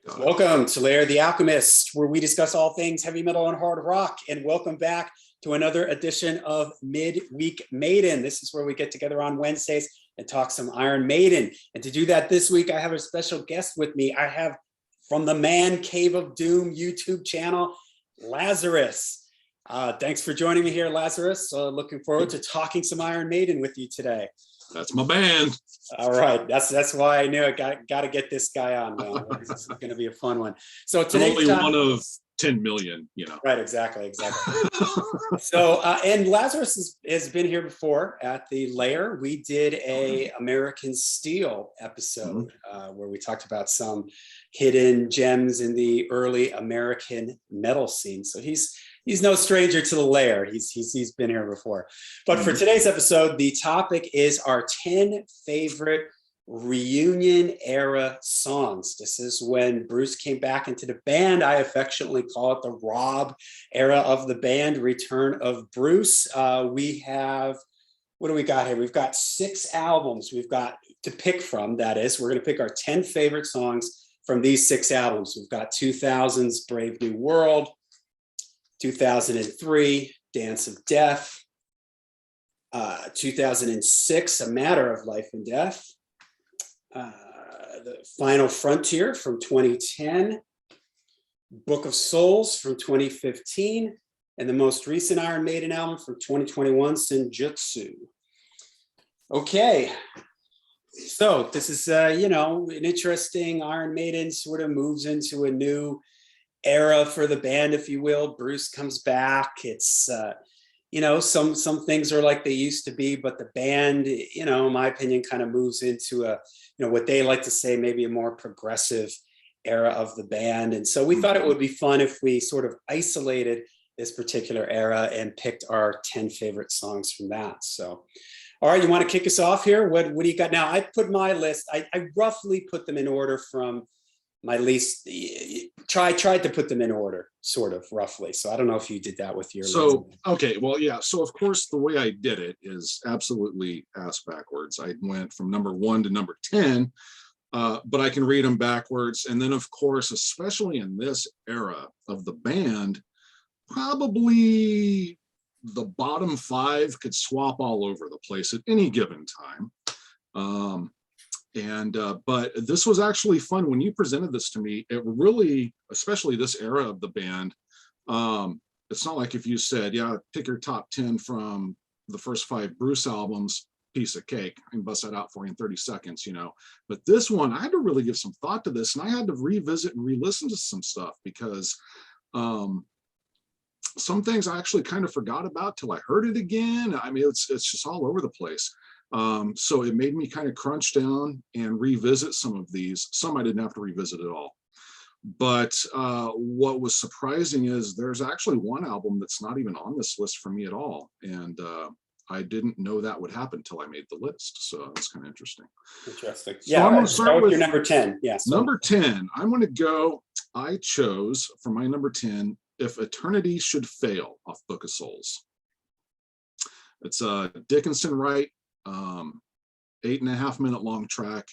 Got it. Welcome to Lair the Alchemist, where we discuss all things heavy metal and hard rock. And welcome back to another edition of Midweek Maiden. This is where we get together on Wednesdays and talk some Iron Maiden. And to do that this week, I have a special guest with me. I have from the Man Cave of Doom YouTube channel, Lazerrus. Thanks for joining me here, Lazerrus. Looking forward to talking some Iron Maiden with you today. That's my band. All right, that's why I knew I got to get this guy on. This is going to be a fun one. So today's only one of 10 million, you know. Right, exactly. So and Lazerrus has been here before at the Lair. We did a American Steel episode where we talked about some hidden gems in the early American metal scene. So he's no stranger to the Lair. He's been here before. But for today's episode, the topic is our 10 favorite reunion era songs. This is when Bruce came back into the band. I affectionately call it the Rob era of the band, Return of Bruce. We have, what do we got here? We've got 6 albums we've got to pick from. That is, we're going to pick our 10 favorite songs from these 6 albums. We've got 2000's Brave New World, 2003, Dance of Death, 2006, A Matter of Life and Death, The Final Frontier from 2010, Book of Souls from 2015, and the most recent Iron Maiden album from 2021, Senjutsu. Okay, so this is, an interesting Iron Maiden sort of moves into a new era for the band, if you will. Bruce comes back. It's some things are like they used to be, but the band, in my opinion, kind of moves into a what they like to say, maybe a more progressive era of the band. And so we thought it would be fun if we sort of isolated this particular era and picked our 10 favorite songs from that. So all right, you want to kick us off here? What do you got now? I put my list, I roughly put them in order from my least, tried to put them in order, sort of roughly. So I don't know if you did that with your So, list. okay, well, yeah. So of course, the way I did it is absolutely ass backwards. I went from number 1 to number 10, but I can read them backwards. And then of course, especially in this era of the band, probably the bottom 5 could swap all over the place at any given time. But this was actually fun when you presented this to me. It really, especially this era of the band, it's not like if you said, yeah, pick your top 10 from the first 5 Bruce albums, piece of cake. I can bust that out for you in 30 seconds, But this one, I had to really give some thought to this, and I had to revisit and re-listen to some stuff because some things I actually kind of forgot about till I heard it again. I mean, it's just all over the place. So it made me kind of crunch down and revisit some of these. Some I didn't have to revisit at all. But what was surprising is there's actually one album that's not even on this list for me at all. And I didn't know that would happen until I made the list. So it's kind of interesting. Interesting. So yeah, I'm going to start with your number 10. Yes. Yeah, number 10. I'm going to go, I chose for my number 10, If Eternity Should Fail off Book of Souls. It's a Dickinson Wright 8.5 minute long track.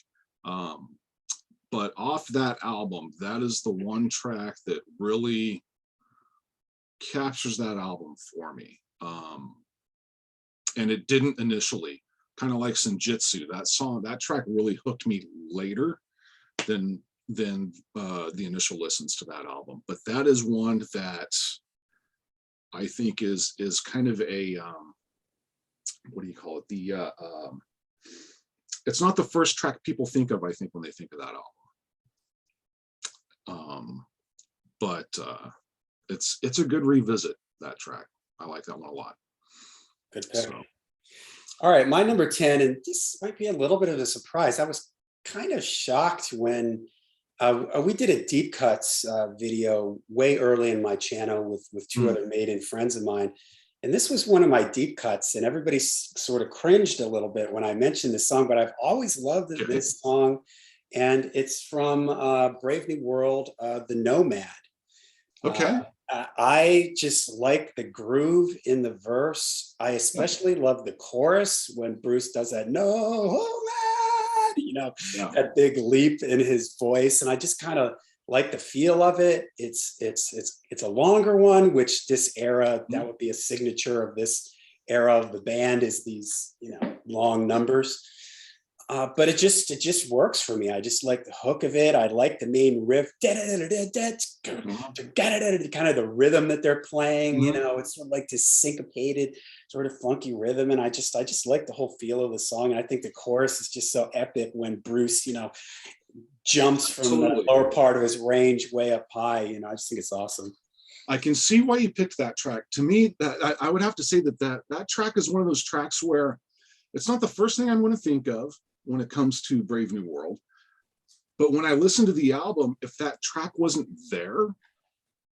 But off that album, that is the one track that really captures that album for me. And it didn't initially, kind of like Senjutsu. That track really hooked me later than the initial listens to that album. But that is one that I think is kind of a what do you call it? It's not the first track people think of, I think, when they think of that album. But it's a good revisit, that track. I like that one a lot. Good pick. So. All right, my number 10, and this might be a little bit of a surprise. I was kind of shocked when we did a deep cuts video way early in my channel with 2 other Maiden friends of mine. And this was one of my deep cuts, and everybody sort of cringed a little bit when I mentioned this song, but I've always loved this song. And it's from Brave New World, The Nomad. Okay. I just like the groove in the verse. I especially love the chorus when Bruce does that "No Man," that big leap in his voice. And I just kind of like the feel of it. It's a longer one, which this era, that would be a signature of this era of the band, is these, long numbers. But it just works for me. I just like the hook of it. I like the main riff, kind of the rhythm that they're playing. It's sort of like this syncopated, sort of funky rhythm, and I just like the whole feel of the song. And I think the chorus is just so epic when Bruce, jumps from the lower part of his range way up high. I just think it's awesome. I can see why you picked that track. To me, that I would have to say that track is one of those tracks where it's not the first thing I'm going to think of when it comes to Brave New World. But when I listen to the album, if that track wasn't there,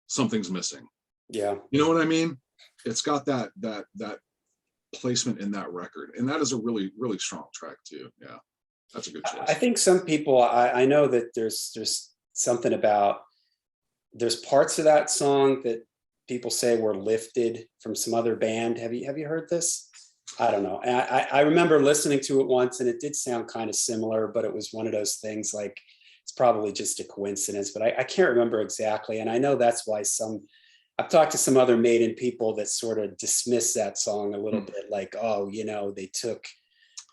something's missing. Yeah. You know what I mean? It's got that placement in that record. And that is a really, really strong track too. Yeah. That's a good choice. I think some people, I know that there's something about, there's parts of that song that people say were lifted from some other band. Have you heard this? I don't know. I remember listening to it once, and it did sound kind of similar, but it was one of those things like, it's probably just a coincidence, but I can't remember exactly. And I know that's why I've talked to some other Maiden people that sort of dismiss that song a little bit, like, oh, they took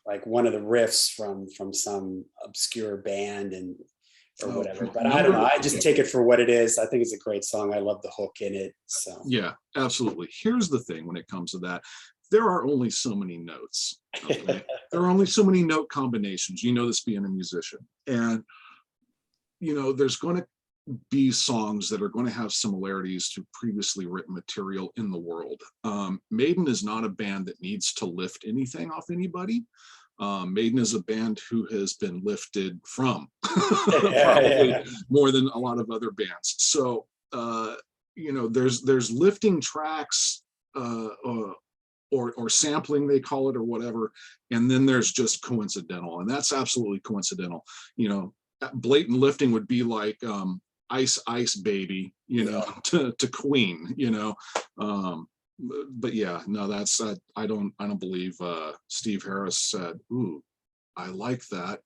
like one of the riffs from some obscure band or whatever. But I don't know. I just take it for what it is. I think it's a great song. I love the hook in it. So yeah, absolutely. Here's the thing when it comes to that. There are only so many notes. Okay? There are only so many note combinations. This being a musician. And, there's going to be songs that are going to have similarities to previously written material in the world. Maiden is not a band that needs to lift anything off anybody. Maiden is a band who has been lifted from probably more than a lot of other bands. So, there's lifting tracks, or sampling, they call it, or whatever. And then there's just coincidental, and that's absolutely coincidental. Blatant lifting would be like Ice Ice Baby, to Queen, but yeah, no, that's I don't believe Steve Harris said, ooh, I like that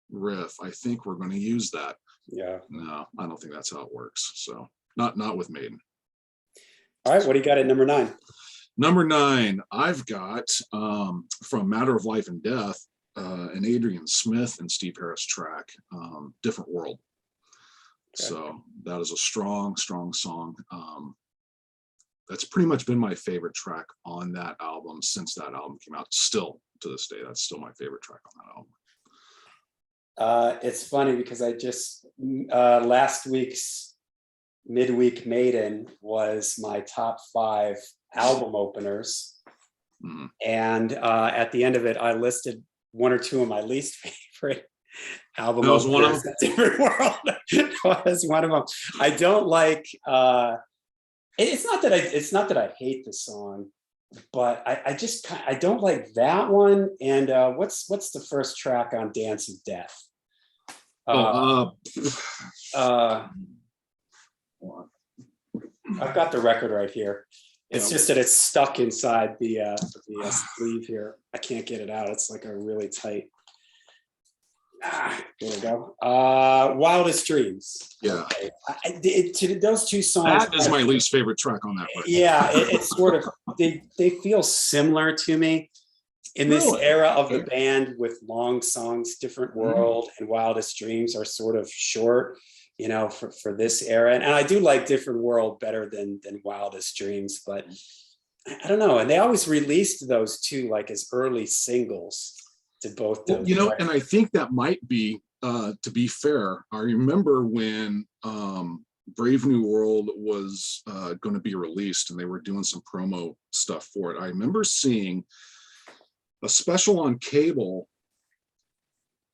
riff, I think we're going to use that. Yeah. No, I don't think that's how it works. So not with Maiden. All right, what do you got at number 9? Number 9, I've got from Matter of Life and Death, an Adrian Smith and Steve Harris track, Different World. Okay. So that is a strong song. That's pretty much been my favorite track on that album since that album came out. Still to this day, that's still my favorite track on that album. It's funny because I just last week's midweek Maiden was my top 5 album openers. Mm-hmm. And at the end of it, I listed 1 or 2 of my least favorite album openers. One of them. Different World was one of them. I don't like. It's not that I hate the song, but I don't like that one. And what's the first track on Dance of Death? I've got the record right here. It's just that it's stuck inside the sleeve here. I can't get it out. It's like a really tight. There we go. Wildest Dreams. Yeah. Okay. Those 2 songs. That is my least favorite track on that record. Yeah, it's sort of they feel similar to me in this era of the band, with long songs. Different World and Wildest Dreams are sort of short, for this era. And I do like Different World better than Wildest Dreams, but I don't know. And they always released those 2 like as early singles to both those. And I think that might be, to be fair, I remember when Brave New World was going to be released and they were doing some promo stuff for it. I remember seeing a special on cable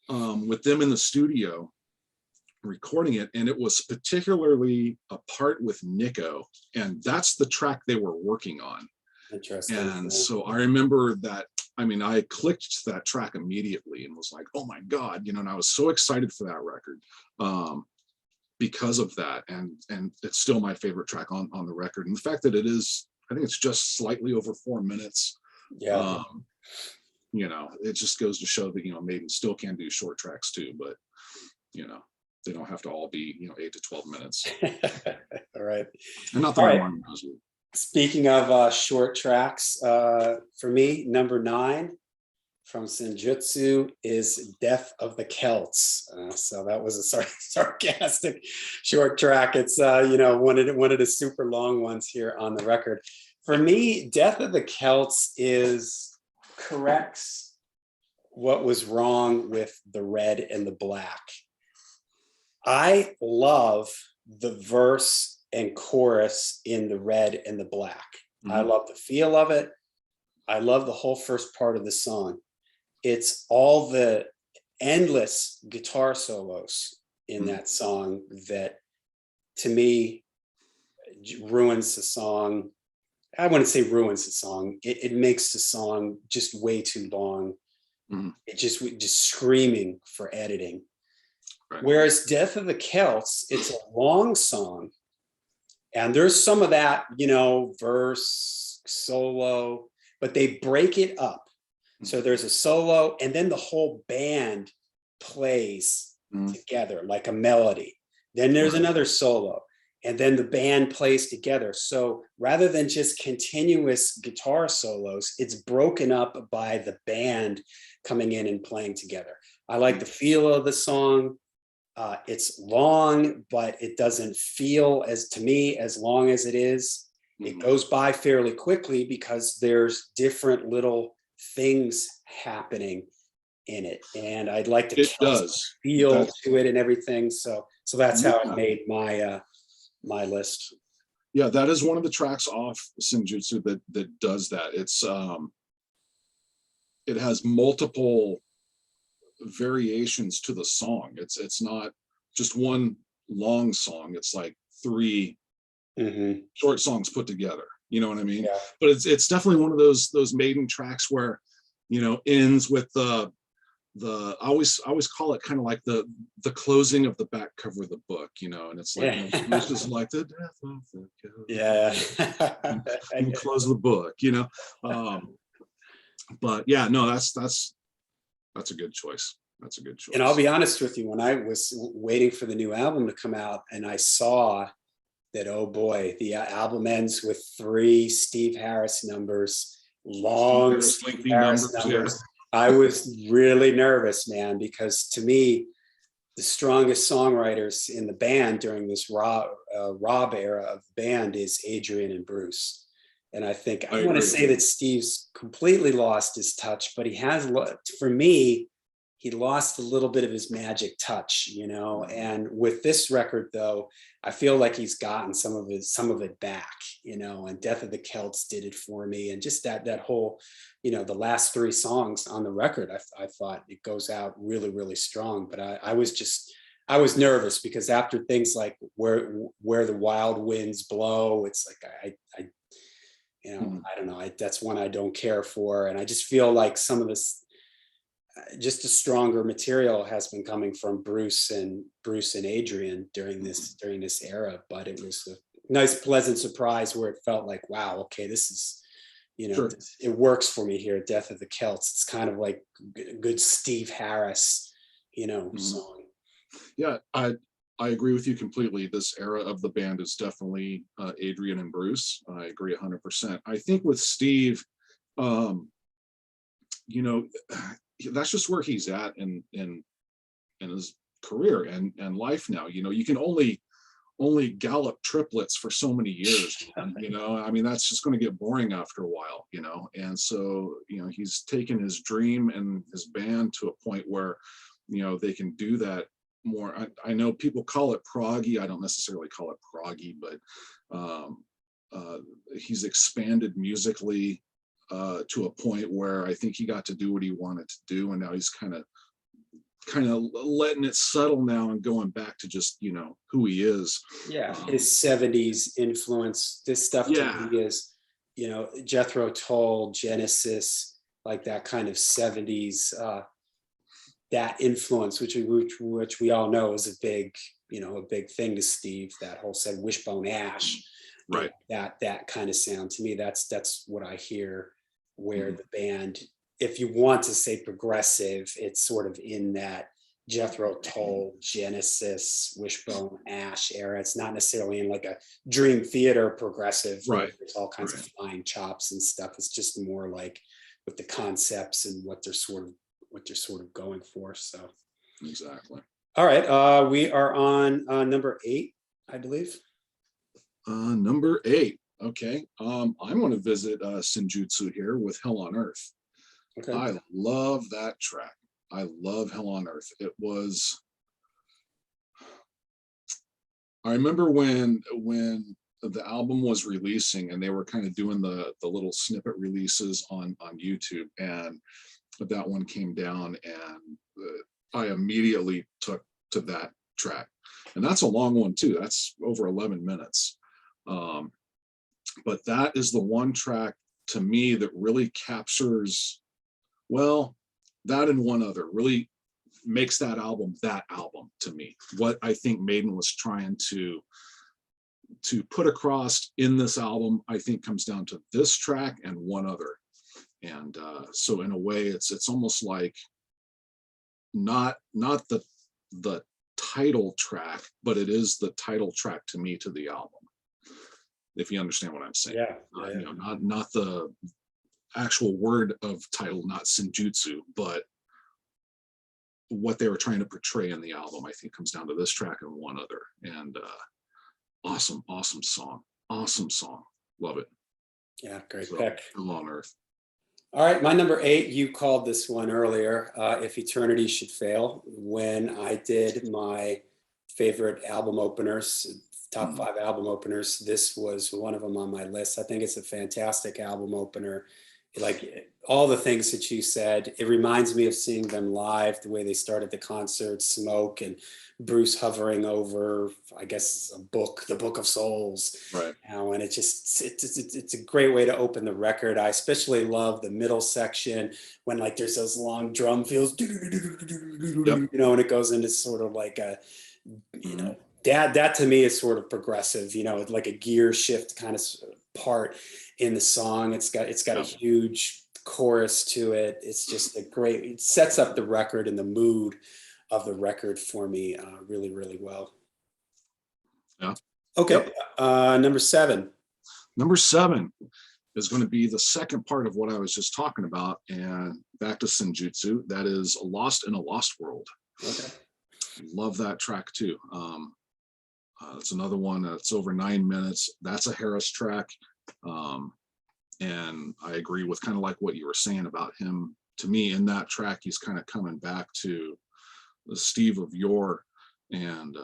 with them in the studio recording it, and it was particularly a part with Nico, and that's the track they were working on. Interesting. And so I remember that. I clicked that track immediately and was like, oh my God, and I was so excited for that record because of that. And it's still my favorite track on the record. And the fact that I think it's just slightly over 4 minutes. Yeah. It just goes to show that, Maiden still can do short tracks too, but, they don't have to all be 8 to 12 minutes. All right. And not that All I right. want to. Speaking of short tracks, for me, number 9 from Senjutsu is Death of the Celts. So that was a sarcastic short track. It's one of the super long ones here on the record. For me, Death of the Celts corrects what was wrong with the red and the black. I love the verse and chorus in the red and the black. Mm-hmm. I love the feel of it. I love the whole first part of the song. It's all the endless guitar solos in that song that, to me, ruins the song. I wouldn't say ruins the song. It makes the song just way too long. It just screaming for editing. Right. Whereas Death of the Celts, it's a long song, and there's some of that, verse, solo, but they break it up. So there's a solo, and then the whole band plays together like a melody. Then there's another solo, and then the band plays together. So rather than just continuous guitar solos, it's broken up by the band coming in and playing together. I like the feel of the song. It's long, but it doesn't feel, to me, as long as it is. It goes by fairly quickly because there's different little things happening in it, and I'd like to feel to it and everything. So that's how it made my list. Yeah, that is one of the tracks off Senjutsu that does that. It's it has multiple variations to the song. It's not just one long song. It's like 3 short songs put together. You know what I mean? Yeah. But it's definitely one of those Maiden tracks where, ends with the I always call it kind of like the closing of the back cover of the book, and it's like this is like the death of the Celts. Yeah. and close the book, but yeah, no, that's a good choice. That's a good choice. And I'll be honest with you, when I was waiting for the new album to come out and I saw that, oh boy, the album ends with 3 Steve Harris numbers, long Steve Harris numbers. Yeah. I was really nervous, man, because to me, the strongest songwriters in the band during this Rob era of the band is Adrian and Bruce. And I think I want to say that Steve's completely lost his touch, but he has, for me, he lost a little bit of his magic touch, and with this record, though, I feel like he's gotten some of it back, and Death of the Celts did it for me. And just that whole, the last 3 songs on the record, I thought it goes out really, really strong. But I was nervous because after things like where the wild winds blow, it's like, I don't know, that's one I don't care for. And I just feel like some of this, just a stronger material has been coming from Bruce and Adrian during this era, but it was a nice, pleasant surprise where it felt like, wow, okay, this is, it works for me here. Death of the Celts. It's kind of like good Steve Harris, song. Yeah, I agree with you completely. This era of the band is definitely Adrian and Bruce. I agree 100%. I think with Steve, that's just where he's at in his career and life now. You can only gallop triplets for so many years. I mean, that's just going to get boring after a while. And so he's taken his dream and his band to a point where they can do that more. I know people call it proggy. I don't necessarily call it proggy, but he's expanded musically to a point where I think he got to do what he wanted to do, and now he's kind of letting it settle now and going back to just who he is. Yeah, his 70s influence. This stuff to me is Jethro Tull, Genesis, like that kind of 70s. That influence, which we all know is a big thing to Steve. That whole said Wishbone Ash, right? That kind of sound to me. That's what I hear. Where the band, if you want to say progressive, it's sort of in that Jethro Tull, Genesis, Wishbone Ash era. It's not necessarily in like a Dream Theater progressive where Right. there's all kinds of Right. flying chops and stuff. It's just more like with the concepts and what they're sort of going for. So Exactly. all right, we are on number 8, I believe. Number 8. Okay. I'm going to visit Senjutsu here with Hell on Earth. Okay. I love that track. I love Hell on Earth. It was. I remember when the album was releasing and they were kind of doing the little snippet releases on YouTube, and that one came down, and I immediately took to that track, and that's a long one too. That's over 11 minutes. But that is the one track to me that really captures, well, that and one other really makes that album to me. What I think Maiden was trying to put across in this album, I think, comes down to this track and one other. And so in a way, it's almost like not the title track, but it is the title track to me to the album, if you understand what I'm saying. Yeah. You know, not the actual word of title, not Senjutsu, but what they were trying to portray in the album, I think, comes down to this track and one other. And awesome song. Love it. Yeah, great So, pick. Hell on Earth. All right, my number 8, you called this one earlier, If Eternity Should Fail. When I did my favorite album openers, top 5 album openers, this was one of them on my list. I think it's a fantastic album opener. Like all the things that you said, it reminds me of seeing them live, the way they started the concert, smoke and Bruce hovering over, I guess, the Book of Souls. Right. And it's a great way to open the record. I especially love the middle section when like there's those long drum fills, you know, and it goes into sort of like a, you know, that to me is sort of progressive, you know, like a gear shift kind of part in the song. It's got a huge chorus to it. It's just it sets up the record and the mood of the record for me really, really well. Yeah. Okay. Number 7. Number 7 is going to be the second part of what I was just talking about, and back to Senjutsu. That is Lost in a Lost World. Okay. Love that track too. It's another one that's over 9 minutes. That's a Harris track. And I agree with kind of like what you were saying about him. To me, in that track, he's kind of coming back to the Steve of yore. And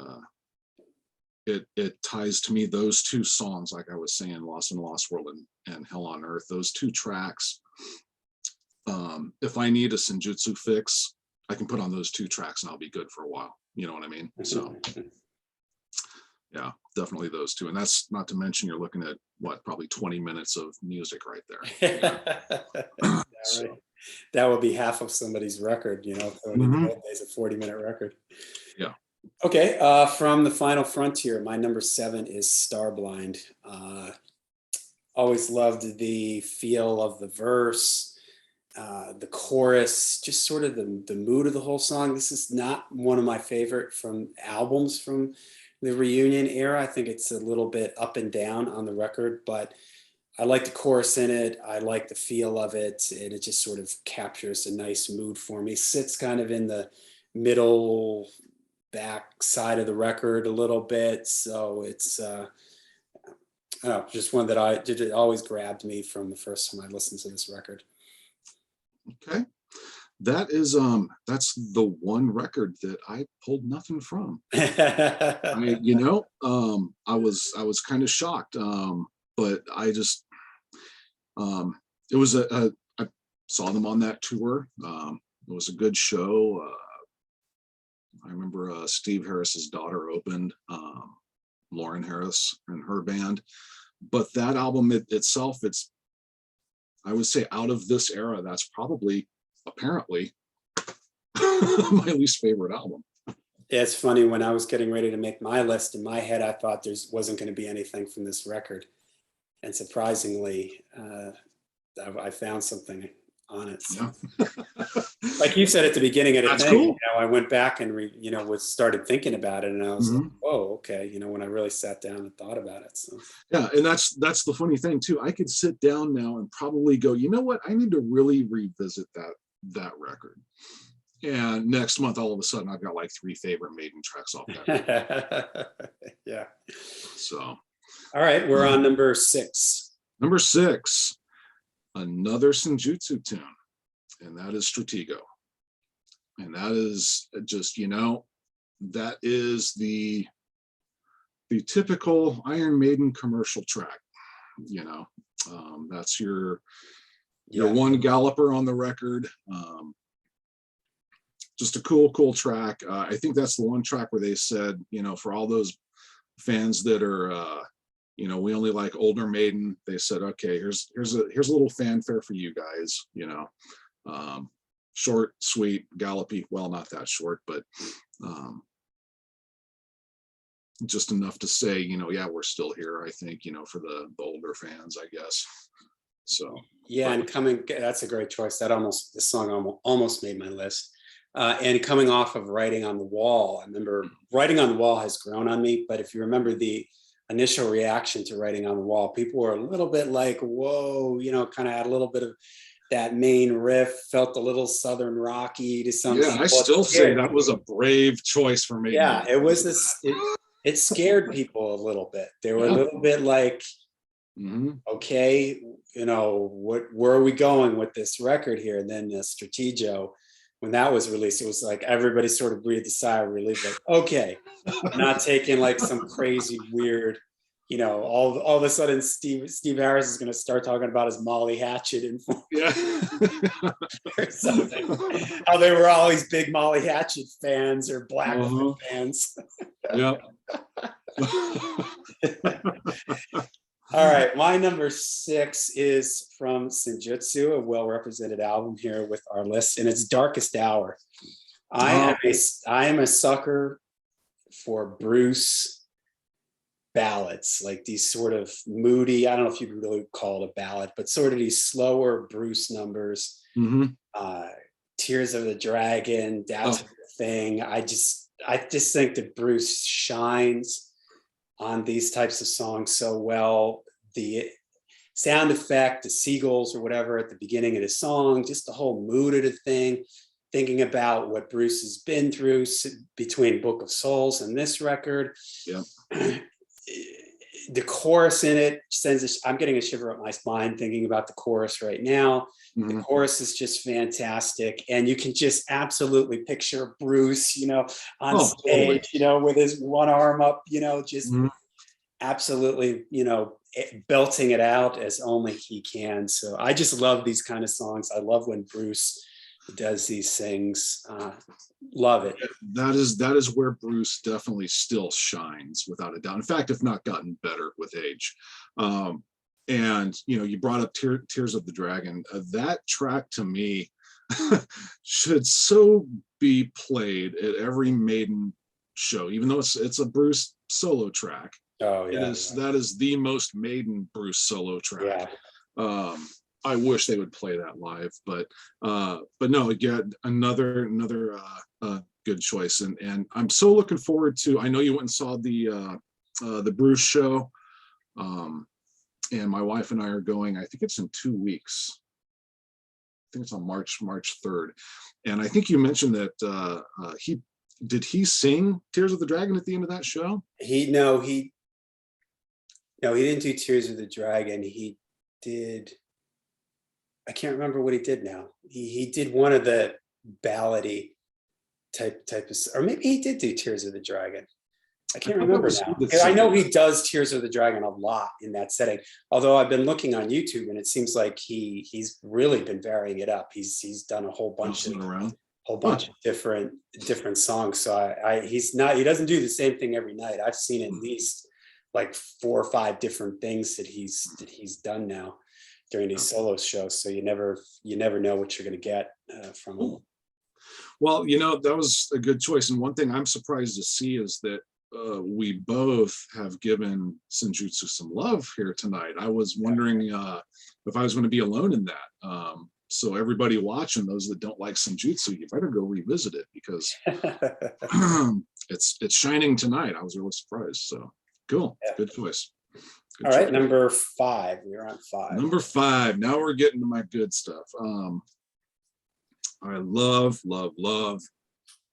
it ties to me those two songs, like I was saying, Lost in a Lost World and Hell on Earth, those two tracks. If I need a Senjutsu fix, I can put on those two tracks and I'll be good for a while. You know what I mean? So yeah, definitely those two. And that's not to mention you're looking at what, probably 20 minutes of music right there. So, right. That would be half of somebody's record, you know, so in the old days, a 40-minute record. Yeah. Okay, from the Final Frontier, my number 7 is Starblind. Always loved the feel of the verse, the chorus, just sort of the mood of the whole song. This is not one of my favorite from albums from the reunion era. I think it's a little bit up and down on the record, but I like the chorus in it. I like the feel of it, and it just sort of captures a nice mood for me. Sits kind of in the middle back side of the record a little bit, so it's I don't know, just one that it always grabbed me from the first time I listened to this record. Okay. That is that's the one record that I pulled nothing from. I was kind of shocked, but I just it was I saw them on that tour. It was a good show. I remember Steve Harris's daughter opened, Lauren Harris and her band. But that album itself, it's, I would say, out of this era, that's probably, apparently, my least favorite album. It's funny, when I was getting ready to make my list, in my head, I thought there wasn't going to be anything from this record. And surprisingly, I found something. on it. So. Yeah. Like you said at the beginning of the That's thing, cool. you know, I went back and started thinking about it, and I was like, Mhm. "Oh, okay." You know, when I really sat down and thought about it. So Yeah, and that's the funny thing too. I could sit down now and probably go, you know what? I need to really revisit that record. And next month, all of a sudden, I've got like 3 favorite Maiden tracks off that. yeah. So, All right, we're on um, number 6. number 6, another Senjutsu tune, and that is Stratego. And that is just, that is the typical Iron Maiden commercial track. That's your one galloper on the record. Just a cool track. I think that's the one track where they said, for all those fans that are, we only like older Maiden. They said, okay, here's a little fanfare for you guys. Short, sweet, gallopy. Well, not that short, but just enough to say, yeah, we're still here. I think, for the older fans, I guess. So yeah, and that's a great choice. This song almost made my list. And coming off of Writing on the Wall, I remember Writing on the Wall has grown on me, but if you remember the initial reaction to Writing on the Wall, people were a little bit like, whoa, kind of had a little bit of that main riff, felt a little Southern rocky to some yeah, people. I still say that was a brave choice for me. Yeah, it was this, it scared people a little bit. They were a little bit like, okay, where are we going with this record here? And then Stratego, when that was released, it was like everybody sort of breathed a sigh of relief, like, okay, I'm not taking like some crazy weird, all of a sudden Steve Harris is going to start talking about his Molly Hatchet and or something. How they were all these big Molly Hatchet fans or Blackfoot fans. Yeah. All right, my number 6 is from Senjutsu, a well-represented album here with our list, and it's Darkest Hour. I am a sucker for Bruce ballads, like these sort of moody, I don't know if you can really call it a ballad, but sort of these slower Bruce numbers. Tears of the Dragon, That's the Thing. I just think that Bruce shines on these types of songs so well. The sound effect, the seagulls or whatever at the beginning of the song, just the whole mood of the thing, thinking about what Bruce has been through between Book of Souls and this record. Yeah. The chorus in it I'm getting a shiver up my spine thinking about the chorus right now. The chorus is just fantastic. And you can just absolutely picture Bruce, on stage, totally. With his one arm up, just absolutely, belting it out as only he can. So I just love these kind of songs. I love when Bruce does these things. Love it. That is where Bruce definitely still shines, without a doubt. In fact, if not gotten better with age. And you brought up Tears of the Dragon. That track to me should so be played at every Maiden show, even though it's a Bruce solo track. Oh yeah, that is the most Maiden Bruce solo track. Yeah. I wish they would play that live, but no, again, another good choice, and I'm so looking forward to. I know you went and saw the Bruce show, and my wife and I are going. I think it's in 2 weeks. I think it's on March 3rd, and I think you mentioned that he sing Tears of the Dragon at the end of that show. He didn't do Tears of the Dragon. He did. I can't remember what he did now. He did one of the ballady type of, or maybe he did do Tears of the Dragon. I can't remember now. I know he does Tears of the Dragon a lot in that setting. Although I've been looking on YouTube and it seems like he's really been varying it up. He's done a whole bunch of different songs. So he doesn't do the same thing every night. I've seen at least like 4 or 5 different things that he's done now during these solo shows. So you never know what you're going to get from him. Well, that was a good choice. And one thing I'm surprised to see is that we both have given Senjutsu some love here tonight. I was wondering if I was going to be alone in that. So everybody watching, those that don't like Senjutsu, you better go revisit it because it's shining tonight. I was really surprised. So cool. Yeah. Good choice. Good All right, choice. number 5. We're on 5. Number 5. Now we're getting to my good stuff. I love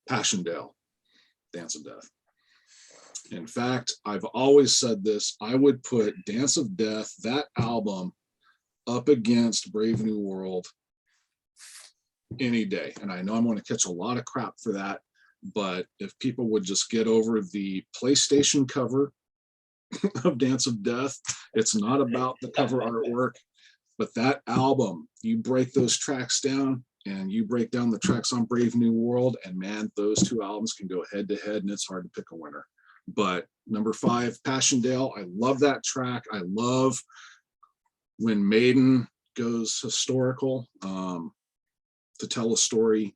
Passchendaele, Dance of Death. In fact, I've always said this, I would put Dance of Death, that album, up against Brave New World any day. And I know I'm going to catch a lot of crap for that, but if people would just get over the PlayStation cover of Dance of Death, it's not about the cover artwork, but that album, you break those tracks down and you break down the tracks on Brave New World, and man, those two albums can go head to head and it's hard to pick a winner. But number 5, Passchendaele, I love that track. I love when Maiden goes historical to tell a story.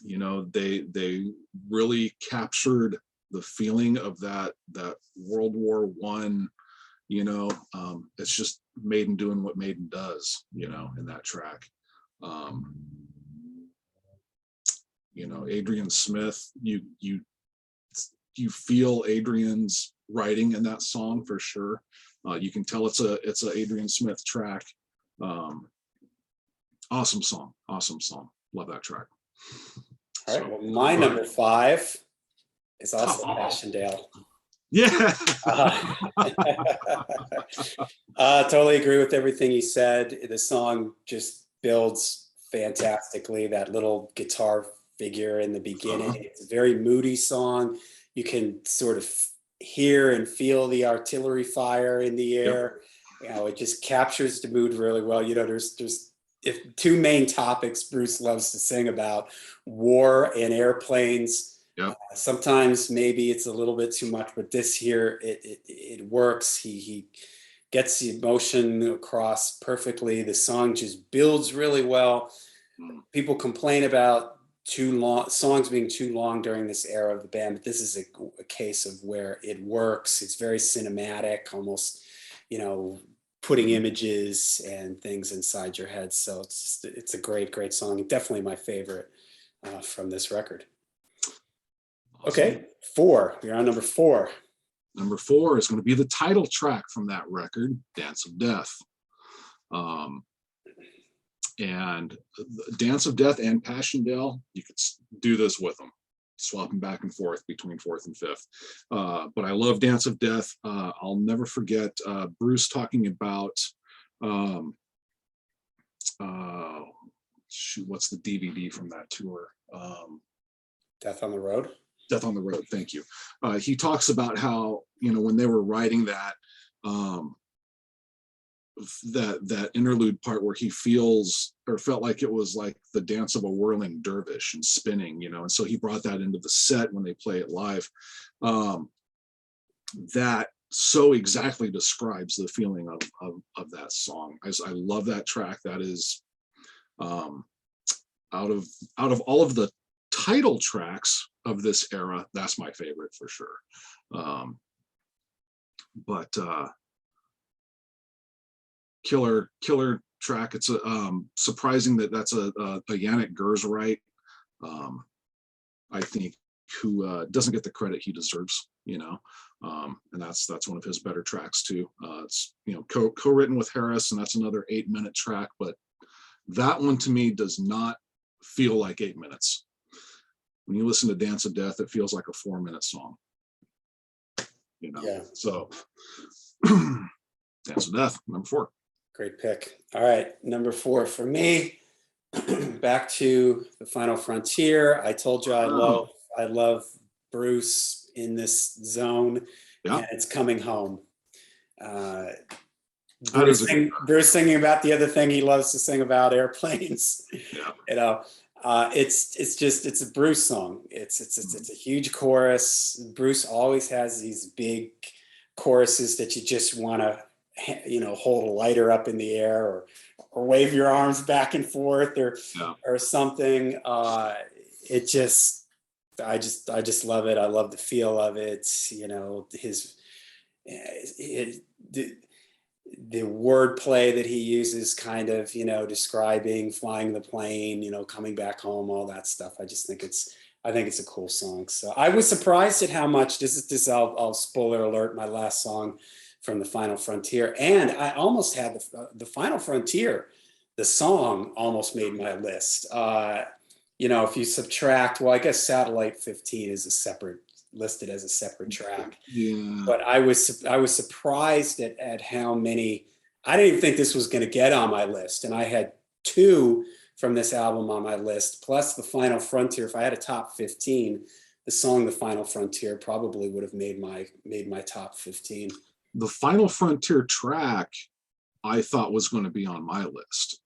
You know, they really captured the feeling of that World War I. You know, it's just Maiden doing what Maiden does, you know, in that track. You know, Adrian Smith, you feel Adrian's writing in that song for sure. You can tell it's a Adrian Smith track. Awesome song. Love that track. All right. Well, my number 5 is also Passchendaele. Yeah. Totally agree with everything you said. The song just builds fantastically. That little guitar figure in the beginning. It's a very moody song. You can sort of hear and feel the artillery fire in the air. Yep. You know, it just captures the mood really well. You know, there's if 2 main topics Bruce loves to sing about: war and airplanes. Yep. Sometimes maybe it's a little bit too much, but this here, it works. He gets the emotion across perfectly. The song just builds really well. People complain about songs being too long during this era of the band, but this is a case of where it works. It's very cinematic, almost, you know, putting images and things inside your head. So it's a great song. Definitely my favorite from this record. Awesome. Okay, 4. We're on number 4. Number 4 is going to be the title track from that record, Dance of Death. And Dance of Death and Passchendaele, you could do this with them, swapping back and forth between 4th and 5th. But I love Dance of Death. I'll never forget Bruce talking about, what's the DVD from that tour? Death on the Road? Death on the Road, thank you. He talks about how, you know, when they were writing that, that interlude part where he felt like it was like the dance of a whirling dervish and spinning, you know, and so he brought that into the set when they play it live. That so exactly describes the feeling of that song. I love that track. That is out of all of the title tracks of this era, that's my favorite for sure. But killer track. It's surprising that that's a Yannick Gerswright, I think, who doesn't get the credit he deserves, you know. And that's one of his better tracks too. It's, you know, co-written with Harris, and that's another 8-minute track, but that one to me does not feel like 8 minutes. When you listen to Dance of Death, it feels like a 4-minute song, you know. Yeah. So Dance of Death, number 4. Great pick. All right, number 4 for me. Back to the Final Frontier. I told you I love Bruce in this zone, and it's Coming Home. Bruce singing about the other thing he loves to sing about, airplanes. Yeah. You know, it's a Bruce song. It's a huge chorus. Bruce always has these big choruses that you just want to, you know, hold a lighter up in the air or wave your arms back and forth or something. I just love it. I love the feel of it. You know, the wordplay that he uses, kind of, describing flying the plane, coming back home, all that stuff. I just think I think it's a cool song. So I was surprised at how much I'll spoiler alert, my last song from The Final Frontier. And I almost had the Final Frontier, the song almost made my list. If you subtract, well, I guess Satellite 15 is listed as a separate track. Yeah. But I was surprised at how many. I didn't even think this was going to get on my list, and I had 2 from this album on my list, plus The Final Frontier. If I had a top 15, the song The Final Frontier probably would have made my top 15. The Final Frontier track I thought was going to be on my list.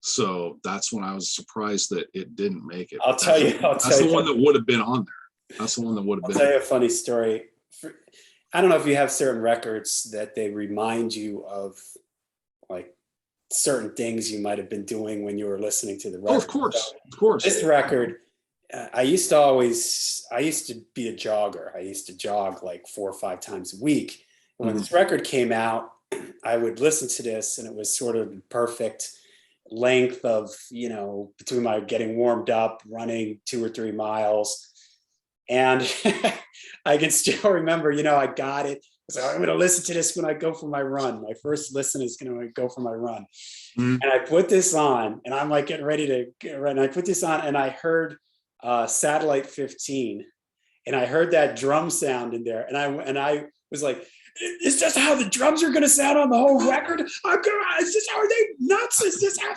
So that's when I was surprised that it didn't make it. That's the one that would have been on there. That's the one that would have been. I'll tell you a funny story. I don't know if you have certain records that they remind you of, like, certain things you might have been doing when you were listening to the record. Oh, of course. This record, I used to be a jogger. I used to jog like 4 or 5 times a week. And when this record came out, I would listen to this, and it was sort of the perfect length of, between my getting warmed up, running 2 or 3 miles. And I can still remember, I got it. So I'm going to listen to this when I go for my run. My first listen is going to go for my run. And I put this on, and I'm like getting ready to get ready. And I put this on, and I heard Satellite 15, and I heard that drum sound in there. And I was like, is this how the drums are going to sound on the whole record? Are they nuts? Is this how?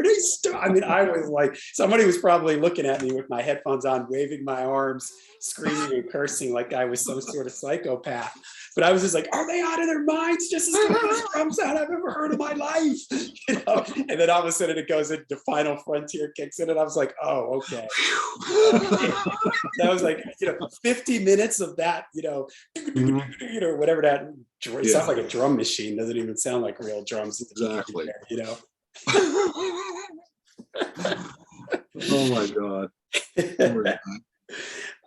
I was like, somebody was probably looking at me with my headphones on, waving my arms, screaming and cursing like I was some sort of psychopath. But I was just like, are they out of their minds? Just as good as drum sound I've ever heard in my life. And then all of a sudden it goes into Final Frontier, kicks in, and I was like, oh, okay. That was like, 50 minutes of that, whatever that, it sounds like a drum machine. Doesn't even sound like real drums. Exactly. There, Oh my God.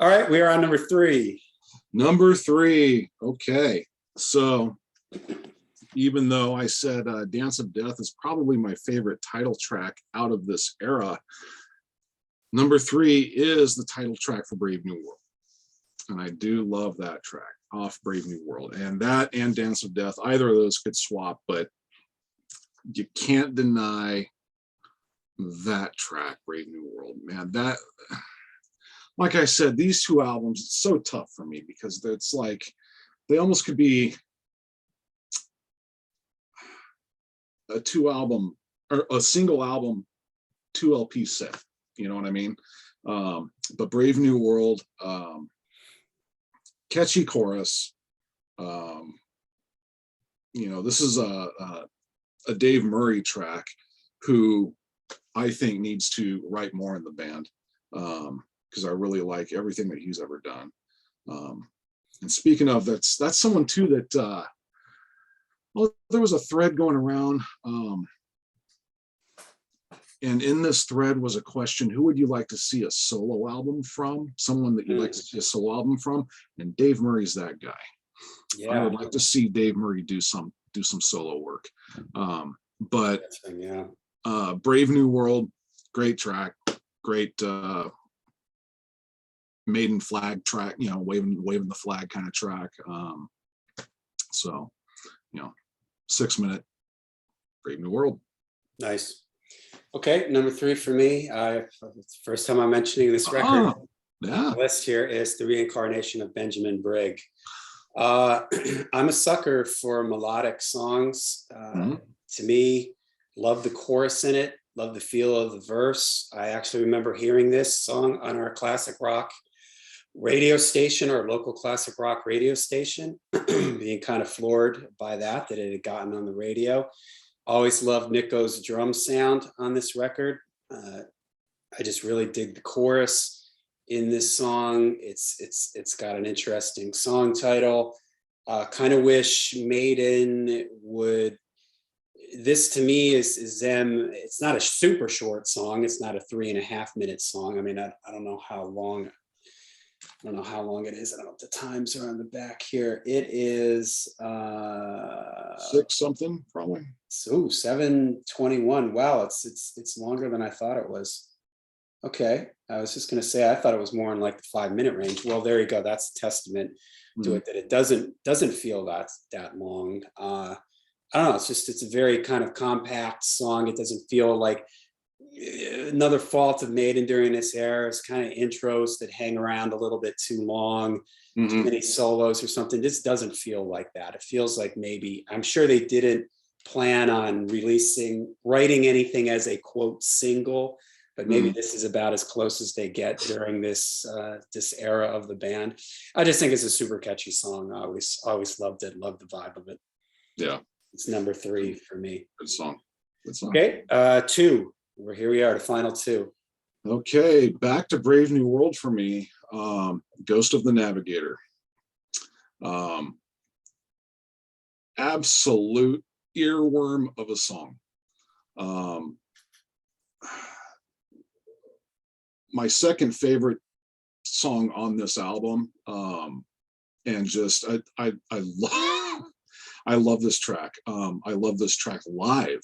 All right, we are on number 3. Number 3. Okay. So even though I said Dance of Death is probably my favorite title track out of this era, number 3 is the title track for Brave New World. And I do love that track off Brave New World. And that and Dance of Death, either of those could swap, but you can't deny that track, Brave New World. Man, that, like I said, these 2 albums, it's so tough for me because it's like they almost could be a 2-album or a single album 2 LP set. You know what I mean? But Brave New World, catchy chorus. This is a Dave Murray track who I think needs to write more in the band, because I really like everything that he's ever done. And speaking of, that's someone too that there was a thread going around, and in this thread was a question: who would you like to see a solo album from? Someone that you'd like to see a solo album from, and Dave Murray's that guy. Yeah, I would like to see Dave Murray do some solo work. But Brave New World, great track, great Maiden flag track, waving the flag kind of track. 6-minute Brave New World. Nice. Okay, number 3 for me. First time I'm mentioning this record. Yeah. The list here is The Reincarnation of Benjamin Brigg. I'm a sucker for melodic songs. To me, love the chorus in it, love the feel of the verse. I actually remember hearing this song on our classic rock radio station, or local classic rock radio station, being kind of floored by that it had gotten on the radio. Always loved Nico's drum sound on this record. I just really dig the chorus in this song. It's got an interesting song title. Kind of wish Maiden would. This to me is them. It's not a super short song. It's not a 3.5 minute song. I mean, I don't know how long I don't know how long it is. I don't know if the times are on the back here. It is 6 something probably. so 7:21. Wow, it's longer than I thought it was. Okay, I was just going to say I thought it was more in like the 5-minute range. Well, there you go. That's a testament to it, that it doesn't feel that long. I don't know. It's a very kind of compact song. It doesn't feel like another fault of Maiden during this era is kind of intros that hang around a little bit too long, too many solos or something. This doesn't feel like that. It feels like maybe, I'm sure they didn't plan on writing anything as a quote single, but maybe this is about as close as they get during this era of the band. I just think it's a super catchy song. I always loved it. Loved the vibe of it. Yeah. It's number 3 for me. Good song. Good song. Okay, 2. Here we are, the final 2. Okay, back to Brave New World for me. Ghost of the Navigator. Absolute earworm of a song. My second favorite song on this album, and just I love I love this track. I love this track live.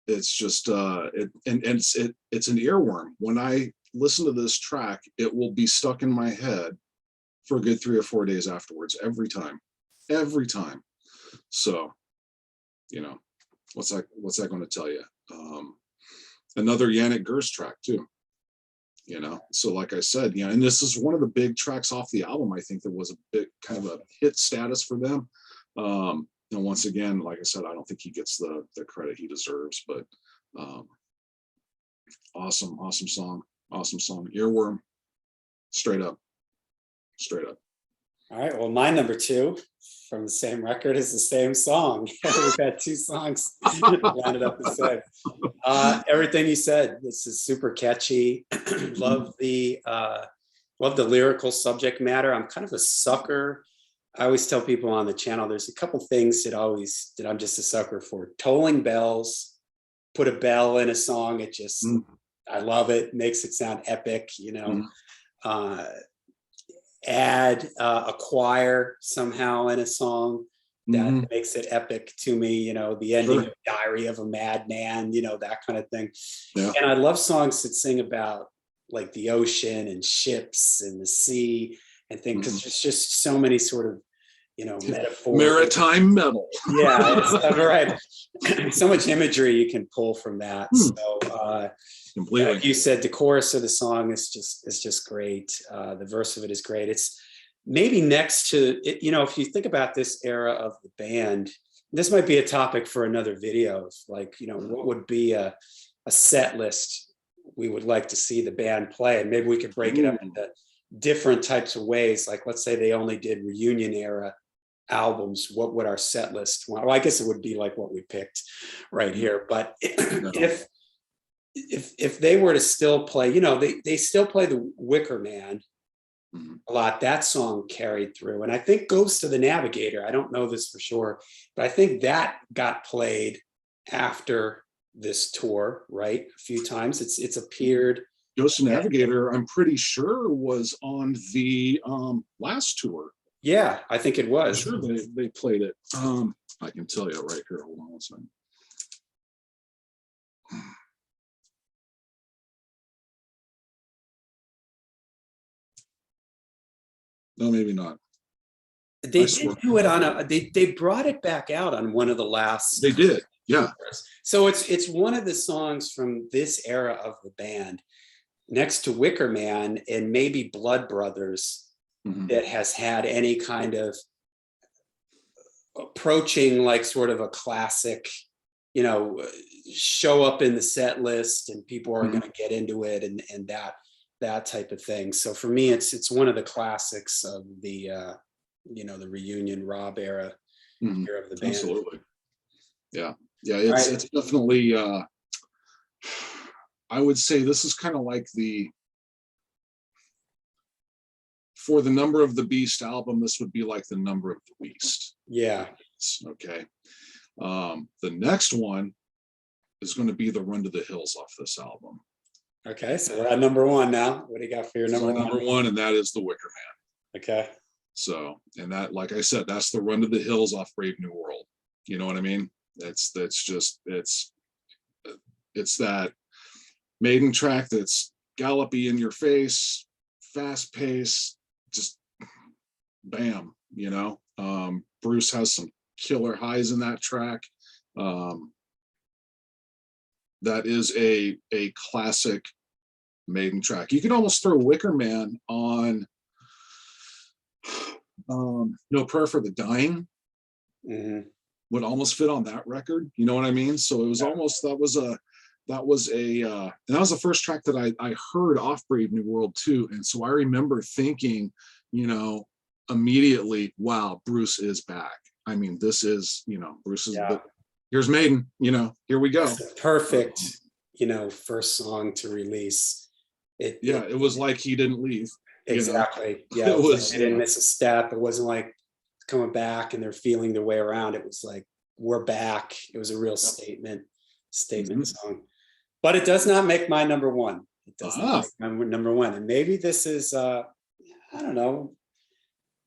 It's just it's an earworm. When I listen to this track, it will be stuck in my head for a good 3 or 4 days afterwards, every time. So, what's that going to tell you? Another Yannick Gers track too. So like I said, and this is one of the big tracks off the album. I think that was a big kind of a hit status for them. And once again, like I said, I don't think he gets the credit he deserves, but awesome song. Earworm, straight up. All right, well, my number 2 from the same record is the same song. We've had 2 songs lined up the same. Everything you said, this is super catchy. Love the lyrical subject matter. I'm kind of a sucker. I always tell people on the channel, there's a couple things that I'm just a sucker for. Tolling bells, put a bell in a song. It just, I love it. Makes it sound epic, add a choir somehow in a song that makes it epic to me, the ending of Diary of a Madman, that kind of thing. Yeah. And I love songs that sing about like the ocean and ships and the sea and things, because there's just so many sort of, metaphors. Maritime metal. Yeah, right. So much imagery you can pull from that. So completely. Like you said, the chorus of the song is just great. The verse of it is great. It's maybe next to it, if you think about this era of the band, this might be a topic for another video. Like, what would be a set list we would like to see the band play, and maybe we could break it up into different types of ways. Like, let's say they only did reunion era albums. What would our set list want? Well, I guess it would be like what we picked right here. But if they were to still play, they still play the Wicker Man a lot. That song carried through. And I think Ghost of the Navigator, I don't know this for sure, but I think that got played after this tour, right? A few times. It's appeared. Ghost of the Navigator, I'm pretty sure, was on the last tour. Yeah, I think it was. I'm sure they played it. I can tell you right here. Hold on one second. No, maybe not. They did do it on they brought it back out on one of the last. They did, yeah. So it's one of the songs from this era of the band, next to Wicker Man and maybe Blood Brothers, that has had any kind of approaching like sort of a classic, show up in the set list and people are going to get into it and that type of thing. So for me, it's one of the classics of the the reunion Rob era of the band. Absolutely. Yeah. It's definitely I would say this is kind of like for the Number of the Beast album, this would be like the Number of the Beast. Yeah. Okay. The next one is going to be the Run to the Hills off this album. Okay, so we're at number one now. What do you got for your So number number one? one, and that is the Wicker Man. Okay. So, and that, like I said, that's the Run to the Hills off Brave New World. You know what I mean? That's just it's that Maiden track that's gallopy in your face, fast pace, just bam. You know, Bruce has some killer highs in that track. That is a classic Maiden track. You could almost throw Wicker Man on No Prayer for the Dying. Mhm. Would almost fit on that record. You know what I mean? So it was almost, that was the first track that I heard off Brave New World too. And so I remember thinking, you know, immediately, wow, Bruce is back. I mean, this is, you know, Bruce is, Yeah. here's Maiden, you know, here we go. It's the perfect, you know, first song to release. It was like he didn't leave. Exactly. You know? Yeah. It was, like they didn't miss a step. It wasn't like coming back and they're feeling their way around. It was like, we're back. It was a real statement song. But it does not make my number one. It does not make my number one. And maybe this is I don't know,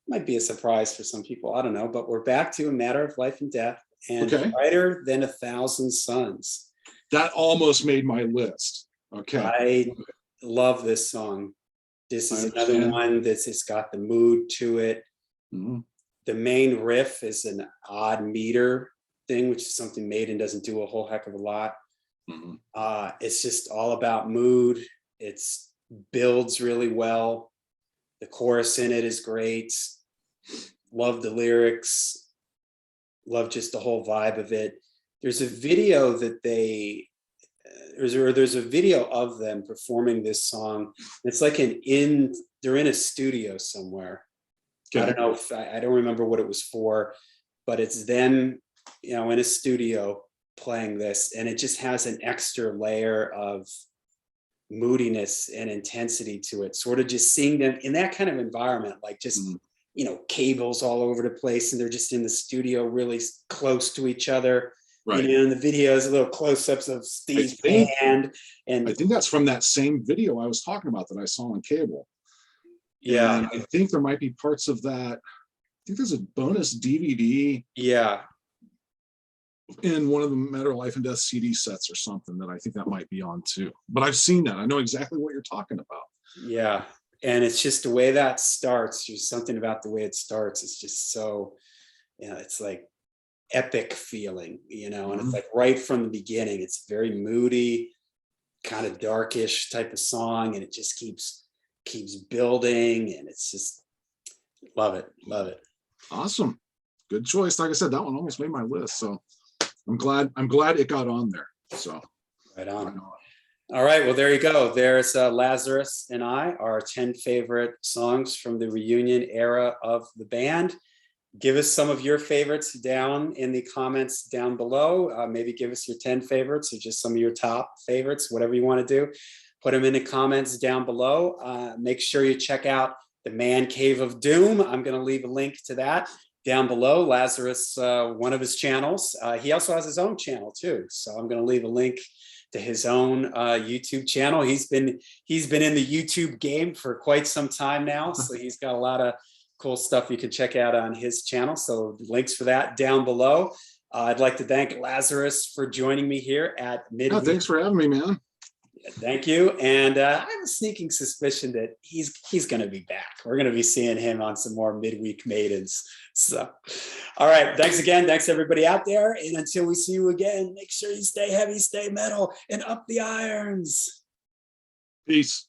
might be a surprise for some people. I don't know, but we're back to A Matter of Life and Death and Brighter Than a Thousand Suns. That almost made my list. Okay. I love this song. This is another one that's it's got the mood to it. Mm-hmm. The main riff is an odd meter thing, which is something Maiden doesn't do a whole heck of a lot. Mm-hmm. It's just all about mood. It's builds really well. The chorus in it is great. Love the lyrics. Love just the whole vibe of it. There's a video that there's a video of them performing this song. It's like they're in a studio somewhere. Okay. I don't know if I don't remember what it was for, but it's them, you know, in a studio playing this, and it just has an extra layer of moodiness and intensity to it. Sort of just seeing them in that kind of environment, like just you know, cables all over the place, and they're just in the studio really close to each other. Right. You know, in the videos, little close-ups of Steve's hand. And I think that's from that same video I was talking about that I saw on cable. Yeah. And I think there might be parts of that. I think there's a bonus DVD. Yeah. In one of the Matter of Life and Death CD sets or something that I think that might be on too. But I've seen that. I know exactly what you're talking about. Yeah. And it's just the way that starts. There's something about the way it starts. It's just so, you know, it's like epic feeling, you know, and it's like right from the beginning, it's very moody, kind of darkish type of song. And it just keeps building. And it's just, love it. Awesome. Good choice. Like I said, that one almost made my list. So I'm glad it got on there. So right on. All right, well, there you go. There's Lazerrus and our 10 favorite songs from the reunion era of the band. Give us some of your favorites down in the comments down below. Maybe give us your 10 favorites or just some of your top favorites, whatever you want to do. Put them in the comments down below. Make sure you check out the Man Cave of Doom. I'm going to leave a link to that down below. Lazerrus, one of his channels. He also has his own channel too. So I'm going to leave a link to his own YouTube channel. He's been in the YouTube game for quite some time now. So he's got a lot of cool stuff you can check out on his channel. So links for that down below. I'd like to thank Lazerrus for joining me here at Midweek. Oh, thanks for having me, man. Thank you. And I have a sneaking suspicion that he's going to be back. We're going to be seeing him on some more midweek Maidens. So, all right. Thanks again. Thanks everybody out there. And until we see you again, make sure you stay heavy, stay metal, and up the irons. Peace.